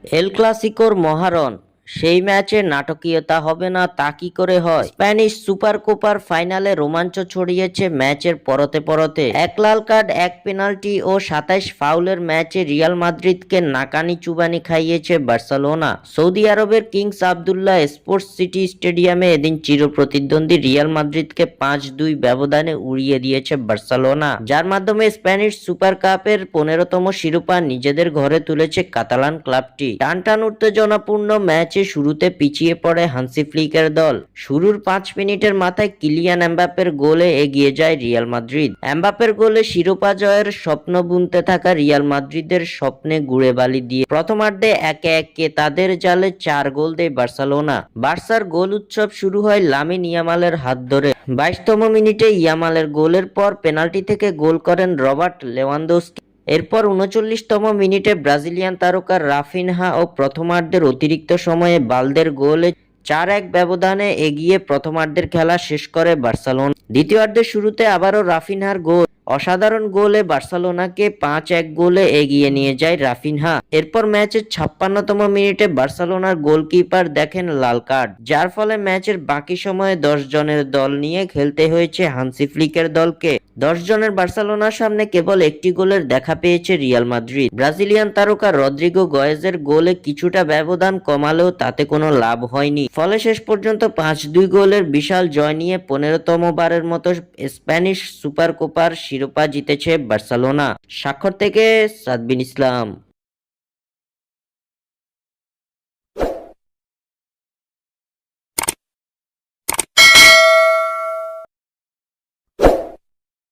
এল ক্লাসিকোর মহারণ, সেই ম্যাচে নাটকীয়তা হবে না তা কি করে হয়? স্প্যানিশ সুপার কোপার ফাইনালে রোমাঞ্চ ছড়িয়েছে ম্যাচের পরতে পরতে। এক লাল কার্ড, এক পেনাল্টি ও ২৭ ফাউলের ম্যাচে রিয়াল মাদ্রিদকে নাকানি চুবানি খাইয়েছে বার্সেলোনা। সৌদি আরবের কিংস আবদুল্লাহ স্পোর্টস সিটি স্টেডিয়ামে এদিন চিরপ্রতিদ্বন্দ্বী রিয়াল মাদ্রিদকে ৫-২ ব্যবধানে উড়িয়ে দিয়েছে বার্সেলোনা, যার মাধ্যমে স্প্যানিশ সুপার কাপের ১৫তম শিরোপা নিজেদের ঘরে তুলেছে কাতালান ক্লাবটি। টানটান উত্তেজনাপূর্ণ ম্যাচে শুরুতে পিছিয়ে পড়ে হান্সি ফ্লিকের দল। শুরুর ৫ মিনিটের মাথায় কিলিয়ান এমবাপ্পের গোলে এগিয়ে যায় রিয়াল মাদ্রিদ। এমবাপ্পের গোলে শিরোপা জয়ের স্বপ্ন বুনতে থাকা রিয়াল মাদ্রিদের স্বপ্নে গুড়ে বালি দিয়ে প্রথমার্ধে একে একে তাদের জালে ৪ গোল দেয় বার্সেলোনা। বার্সার গোল উৎসব শুরু হয় লামিন ইয়ামালের হাত ধরে। ২২তম মিনিটে ইয়ামালের গোলের পর পেনাল্টি থেকে গোল করেন রবার্ট লেভানদস্কি। এরপর ৩৯তম মিনিটে ব্রাজিলিয়ান তারকা রাফিনহা ও প্রথমার্ধের অতিরিক্ত সময়ে বালদের গোলে ৪-১ ব্যবধানে এগিয়ে প্রথমার্ধের খেলা শেষ করে বার্সেলোনা। দ্বিতীয়ার্ধের শুরুতে আবারও রাফিনহার গোল, অসাধারণ গোলে বার্সেলোনাকে ৫-১ গোলে এগিয়ে নিয়ে যায় রাফিনহা। এরপর ম্যাচের ৫৬তম মিনিটে বার্সেলোনার গোলকিপার দেখেন লাল কার্ড, যার ফলে ম্যাচের বাকি সময়ে ১০ জনের দল নিয়ে খেলতে হয়েছে হান্সি ফ্লিকের দলকে। ১০ জনের বার্সেলোনার সামনে কেবল একটি গোলের দেখা পেয়েছে রিয়াল মাদ্রিদ। ব্রাজিলিয়ান তারকা রদ্রিগো গয়েজের গোলে কিছুটা ব্যবধান কমালেও তাতে কোনো লাভ হয়নি। ফলে শেষ পর্যন্ত ৫-২ গোলের বিশাল জয় নিয়ে ১৫তম বারের মতো স্প্যানিশ সুপার কোপার শিরোপা জিতেছে বার্সেলোনা। স্বাক্ষর থেকে সাদবিন ইসলাম।